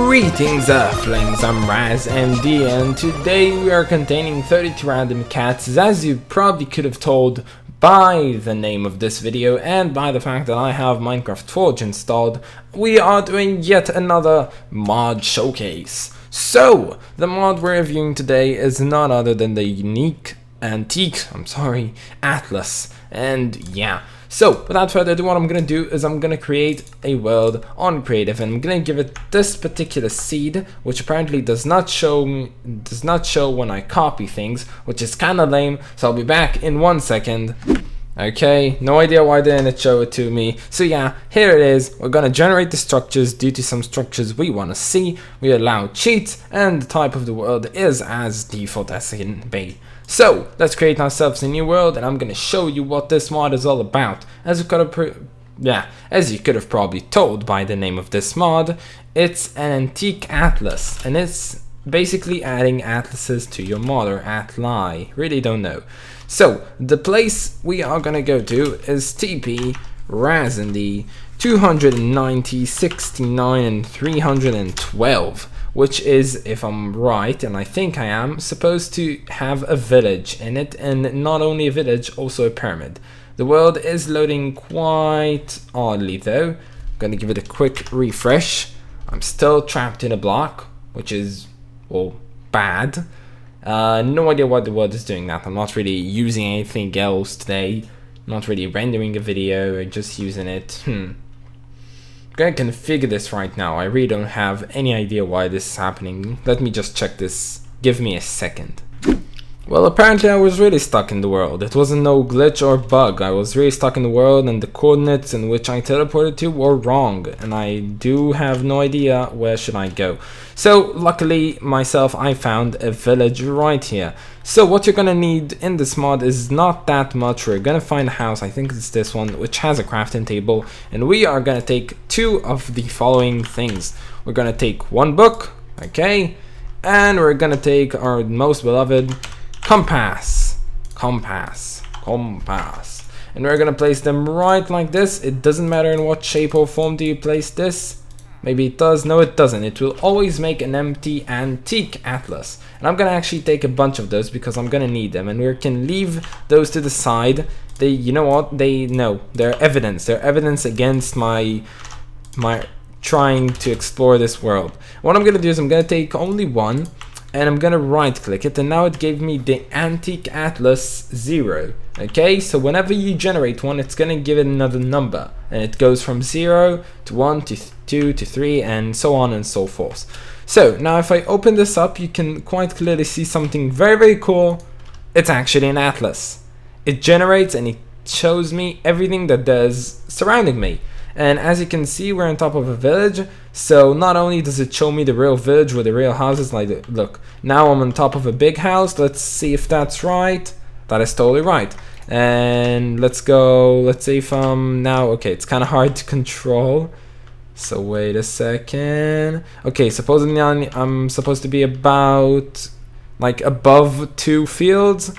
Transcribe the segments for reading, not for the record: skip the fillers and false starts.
Greetings Earthlings, I'm RazMD and today we are containing 32 random cats, as you probably could have told by the name of this video and by the fact that I have Minecraft Forge installed. We are doing yet another mod showcase. So, the mod we're reviewing today is none other than the antique Atlas, and yeah. So, without further ado, what I'm going to do is I'm going to create a world on creative, and I'm going to give it this particular seed, which apparently does not show when I copy things, which is kind of lame. So I'll be back in 1 second. Okay, no idea why they didn't show it to me. So yeah, here it is. We're going to generate the structures due to some structures we want to see. We allow cheats, and the type of the world is as default as it can be. So, let's create ourselves a new world, and I'm gonna show you what this mod is all about. As you could have probably told by the name of this mod, it's an antique atlas, and it's basically adding atlases to your mod, or atli, really don't know. So, the place we are gonna go to is TP RazMD 290, 69, and 312. Which is, if I'm right, and I think I am, supposed to have a village in it, and not only a village, also a pyramid. The world is loading quite oddly though. I'm gonna give it a quick refresh. I'm still trapped in a block, which is, well, bad. No idea why the world is doing that. I'm not really using anything else today. Not really rendering a video, or just using it. I'm gonna configure this right now. I really don't have any idea why this is happening. Let me just check this. Give me a second. Well, apparently I was really stuck in the world. It wasn't no glitch or bug. I was really stuck in the world, and the coordinates in which I teleported to were wrong, and I do have no idea where should I go. So luckily myself, I found a village right here. So what you're gonna need in this mod is not that much. We're gonna find a house, I think it's this one, which has a crafting table, and we are gonna take two of the following things. We're gonna take one book, okay, and we're gonna take our most beloved compass, and we're gonna place them right like this. It doesn't matter in what shape or form do you place this. Maybe it does, no it doesn't. It will always make an empty antique atlas, and I'm gonna actually take a bunch of those because I'm gonna need them, and we can leave those to the side. They, you know what, they're evidence against my trying to explore this world. What I'm gonna do is I'm gonna take only one, and I'm gonna right click it, and now it gave me the antique atlas 0. Okay, so whenever you generate one, it's gonna give it another number, and it goes from 0 to 1 to 2 to 3 and so on and so forth. So now if I open this up, you can quite clearly see something very cool. It's actually an atlas. It generates and it shows me everything that there's surrounding me. And as you can see, we're on top of a village, so not only does it show me the real village with the real houses, like, look, now I'm on top of a big house. Let's see if that's right. That is totally right. And let's go, let's say from now, okay, it's kind of hard to control. So wait a second. Okay, supposedly I'm supposed to be about, like, above 2 fields,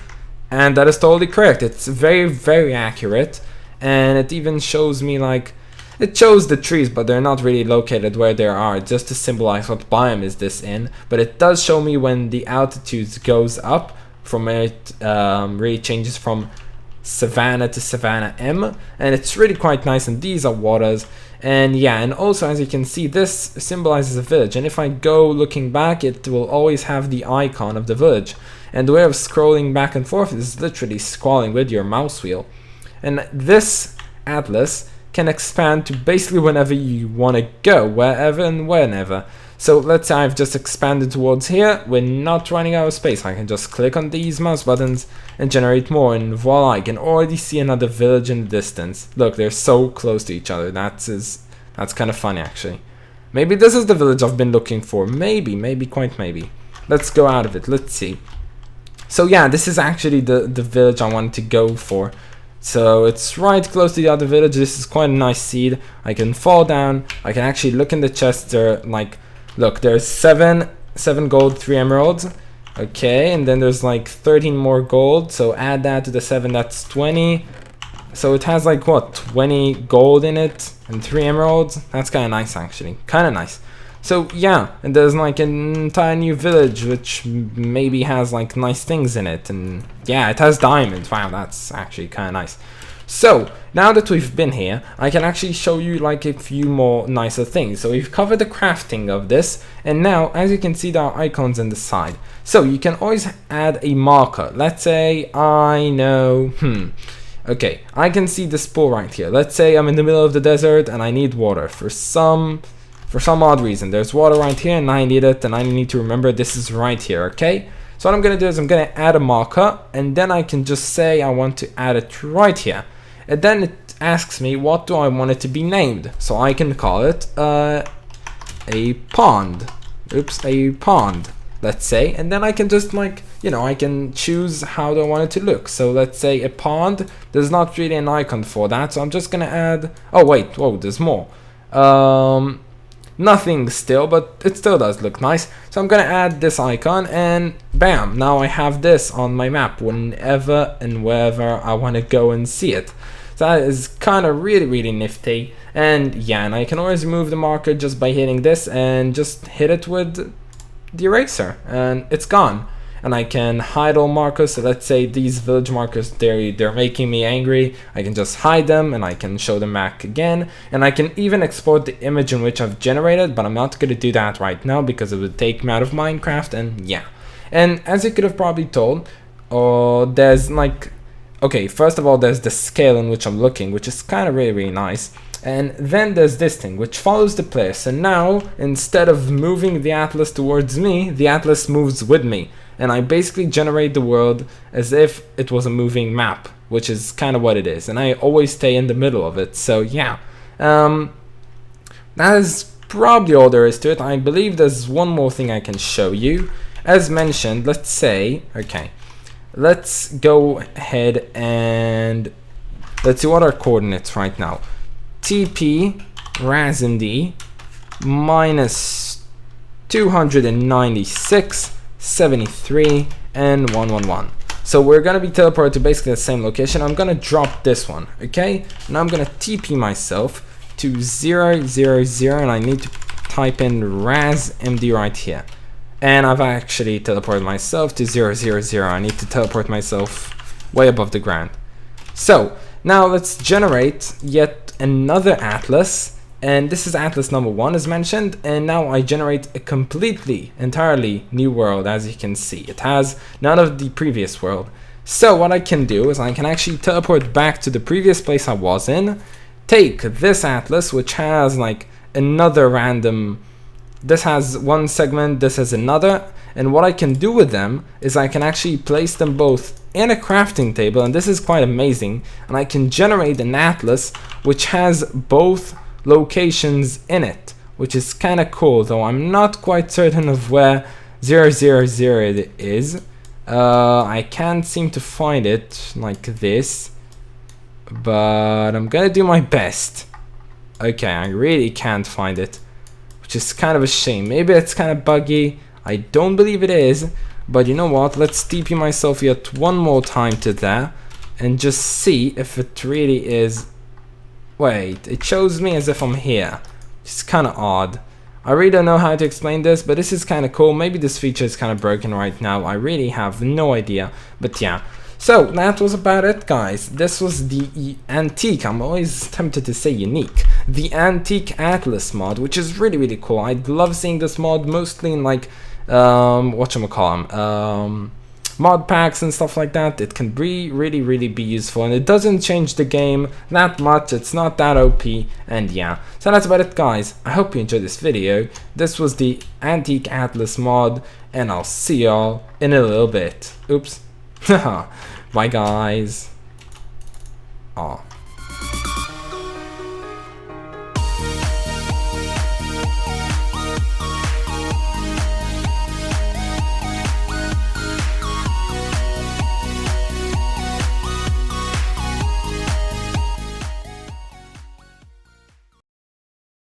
and that is totally correct. It's very accurate, and it even shows me, like, it shows the trees, but they're not really located where they are, just to symbolize what biome is this in. But it does show me when the altitude goes up, from where it really changes from Savannah to Savannah M, and it's really quite nice. And these are waters, and yeah, and also as you can see, this symbolizes a village, and if I go looking back, it will always have the icon of the village, and the way of scrolling back and forth is literally scrolling with your mouse wheel. And this atlas can expand to basically whenever you want to go, wherever and whenever. So let's say I've just expanded towards here. We're not running out of space. I can just click on these mouse buttons and generate more, and voila, I can already see another village in the distance. Look, they're so close to each other. That's kind of funny actually. Maybe this is the village I've been looking for. Maybe, quite maybe. Let's go out of it. Let's see. So yeah, this is actually the village I wanted to go for. So it's right close to the other village. This is quite a nice seed. I can fall down. I can actually look in the chest. There, like, look, there's 7 gold, 3 emeralds. Okay, and then there's like 13 more gold. So add that to the 7, that's 20. So it has like what, 20 gold in it and 3 emeralds. That's kind of nice actually. Kind of nice. So yeah, and there's like an entire new village which maybe has like nice things in it, and yeah, it has diamonds. Wow, that's actually kind of nice. So now that we've been here, I can actually show you like a few more nicer things. So we've covered the crafting of this, and now as you can see, there are icons on the side. So you can always add a marker. Let's say I know, okay, I can see this pool right here. Let's say I'm in the middle of the desert and I need water for some odd reason. There's water right here and I need it, and I need to remember this is right here, okay? So what I'm gonna do is I'm gonna add a marker, and then I can just say I want to add it right here. And then it asks me what do I want it to be named. So I can call it a pond. Oops, a pond, let's say. And then I can just like, you know, I can choose how do I want it to look. So let's say a pond. There's not really an icon for that, so I'm just gonna add, oh wait, whoa, there's more. Nothing still, but it still does look nice. So I'm gonna add this icon, and bam, now I have this on my map whenever and wherever I want to go and see it. So that is kind of really nifty. And yeah, and I can always remove the marker just by hitting this and just hit it with the eraser, and it's gone. And I can hide all markers. So let's say these village markers, they're making me angry. I can just hide them, and I can show them back again. And I can even export the image in which I've generated, but I'm not going to do that right now because it would take me out of Minecraft, and yeah. And as you could have probably told, there's like, okay, first of all, there's the scale in which I'm looking, which is kind of really nice. And then there's this thing which follows the player. So now instead of moving the atlas towards me, the atlas moves with me, and I basically generate the world as if it was a moving map, which is kind of what it is, and I always stay in the middle of it. So yeah, that is probably all there is to it. I believe there's one more thing I can show you. As mentioned, let's say, okay, let's go ahead and let's see what our coordinates right now. TP RASMD minus 296, 73, and 111. So we're gonna be teleported to basically the same location. I'm gonna drop this one, okay? Now I'm gonna TP myself to 0, 0, 0, and I need to type in RASMD right here. And I've actually teleported myself to 0, 0, 0. I need to teleport myself way above the ground. So now let's generate yet another atlas, and this is atlas number 1 as mentioned, and now I generate a entirely new world. As you can see, it has none of the previous world. So what I can do is I can actually teleport back to the previous place I was in, take this atlas which has like another random, this has one segment, this has another, and what I can do with them is I can actually place them both in a crafting table, and this is quite amazing, and I can generate an atlas which has both locations in it, which is kind of cool, though I'm not quite certain of where 000 is. I can't seem to find it like this, but I'm gonna do my best. Okay, I really can't find it, which is kind of a shame. Maybe it's kind of buggy. I don't believe it is, but you know what? Let's TP myself yet one more time to there and just see if it really is. Wait, it shows me as if I'm here. It's kind of odd. I really don't know how to explain this, but this is kind of cool. Maybe this feature is kind of broken right now. I really have no idea, but yeah. So that was about it, guys. This was the antique, I'm always tempted to say unique, the antique atlas mod, which is really cool. I love seeing this mod mostly in like whatchamacallem, mod packs and stuff like that. It can be really be useful, and it doesn't change the game that much. It's not that OP, and yeah. So that's about it, guys. I hope you enjoyed this video. This was the antique atlas mod, and I'll see y'all in a little bit. Oops. Bye, guys. Aw.